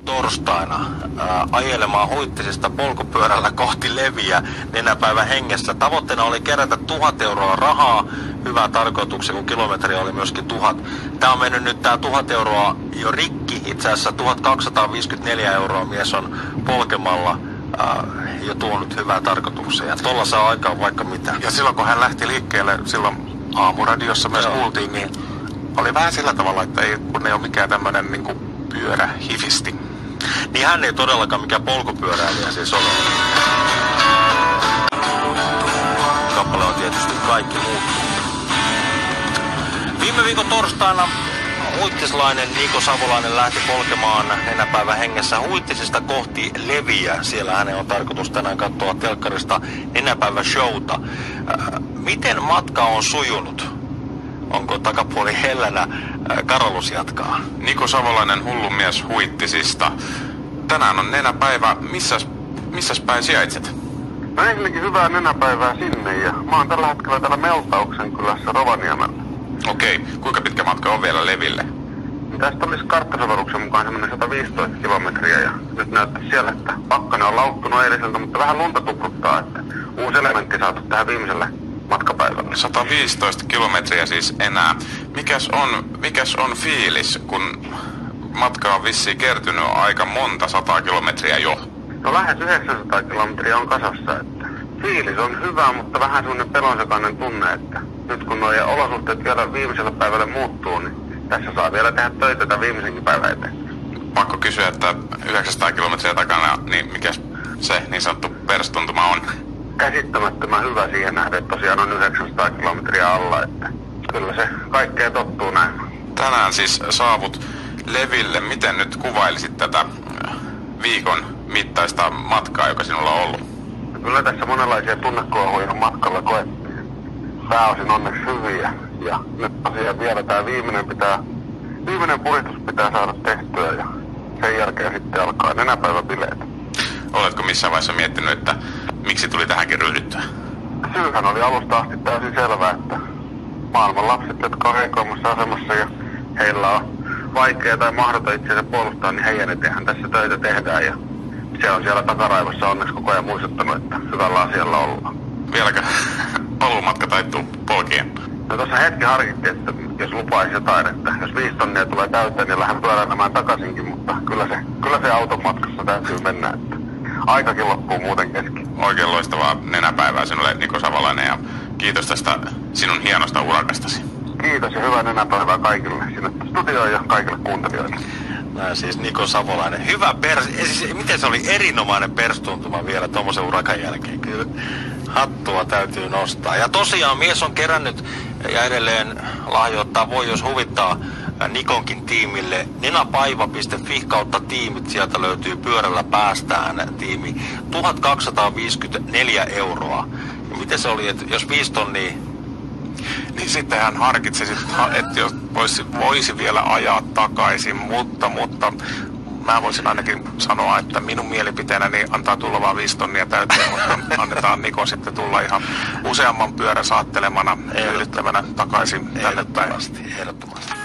torstaina ajelemaan Huittisista polkupyörällä kohti Leviä nenäpäivän hengessä. Tavoitteena oli kerätä 1000 euroa rahaa hyvään tarkoitukseen, kun kilometri oli myöskin 1000. Tämä on mennyt nyt 1000 euroa jo rikki. Itse asiassa 1254 euroa mies on polkemalla jo tuonut hyvään tarkoitukseen. Ja tuolla saa aikaan vaikka mitä. Ja silloin kun hän lähti liikkeelle, silloin aamuradiossa myös kuultiin, niin oli vähän sillä tavalla, että kun ei ole mikään tämmöinen niin kuin pyörähifisti. Niin hän ei todellakaan mikään polkupyöräilijä siis ole. Kappale on tietysti kaikki muuttuu. Viime viikon torstaina huittislainen Niko Savolainen lähti polkemaan nenäpäivän hengessä Huittisista kohti Leviä. Siellä hänen on tarkoitus tänään katsoa telkkarista nenäpäivän showta. Miten matka on sujunut? Onko takapuoli hellänä? Karolus jatkaa. Niko Savolainen, hullu mies Huittisista. Tänään on nenäpäivä. Missäs päin sijaitset? No ensinnäkin hyvää nenäpäivää sinne ja mä oon tällä hetkellä täällä Meltauksen kylässä Rovaniemellä. Okei, kuinka pitkä matka on vielä Leville? Tästä olisi karttasovelluksen mukaan semmoinen 115 kilometriä ja nyt näyttää siellä, että pakkanen on lauttunut eiliseltä, mutta vähän lunta tupruttaa, että uusi elementti saatu tähän viimeiselle matkapäivälle. 115 kilometriä siis enää. Mikäs on fiilis, kun matka on vissiin kertynyt aika monta 100 kilometriä jo? No lähes 900 kilometriä on kasassa, että fiilis on hyvä, mutta vähän semmoinen pelonsekainen tunne, että nyt kun nuo olosuhteet vielä viimeisellä päivällä muuttuu, niin tässä saa vielä tehdä töitä tämän viimeisenkin päivän eteen. Pakko kysyä, että 900 kilometriä takana, niin mikä se niin sanottu perstuntuma on? Käsittämättömän hyvä siihen nähden, että tosiaan on 900 kilometriä alla, että kyllä se kaikkeen tottuu näin. Tänään siis saavut Leville. Miten nyt kuvailisit tätä viikon mittaista matkaa, joka sinulla on ollut? Kyllä tässä monenlaisia tunnekuohuja matkalla koettiin. Pääosin onneksi hyviä. Ja nyt tosiaan vielä tämä viimeinen puristus pitää saada tehtyä ja sen jälkeen sitten alkaa nenäpäiväbileet. Oletko missään vaiheessa miettinyt, että miksi tuli tähänkin ryhdyttyä? Syyhän oli alusta asti täysin selvää, että maailman lapset, jotka on heikoimmassa asemassa ja heillä on vaikea tai mahdoton itseänsä puolustaa, niin heidän eteenhän tässä töitä tehdään ja se on siellä takaraivossa onneksi koko ajan muistuttanut, että hyvällä asialla ollaan. Vieläkö paluumatka taittuu polkien? No tuossa hetki harkittiin, että jos lupaisi jotain, että jos 5 tonnia tulee täyteen, niin lähden pyöräilemään takaisinkin, mutta kyllä se auton matkassa täytyy mennä, että aikakin loppuu muuten kesken. Oikein loistavaa nenäpäivää sinulle, Niko Savolainen, ja kiitos tästä sinun hienosta urakastasi. Kiitos ja hyvää nenäpäivää kaikille sinne studioon ja kaikille kuuntelijoille. Näin siis Niko Savolainen. Hyvä miten se oli erinomainen perstuntuma vielä tuommoisen urakan jälkeen. Kyllä hattua täytyy nostaa. Ja tosiaan mies on kerännyt ja edelleen lahjoittaa voi, jos huvittaa Nikonkin tiimille. Nenapaiva.fi kautta tiimit, sieltä löytyy pyörällä päästään tiimi. 1254 euroa. Ja miten se oli, että jos 5 tonnia... Niin sitten hän harkitsisi, että jos voisi vielä ajaa takaisin, mutta mä voisin ainakin sanoa, että minun mielipiteenäni antaa tulla vaan 5 tonnia täyteen, mutta annetaan Niko sitten tulla ihan useamman pyörän saattelemana tyydyttävänä takaisin tänne päin. Ehdottomasti.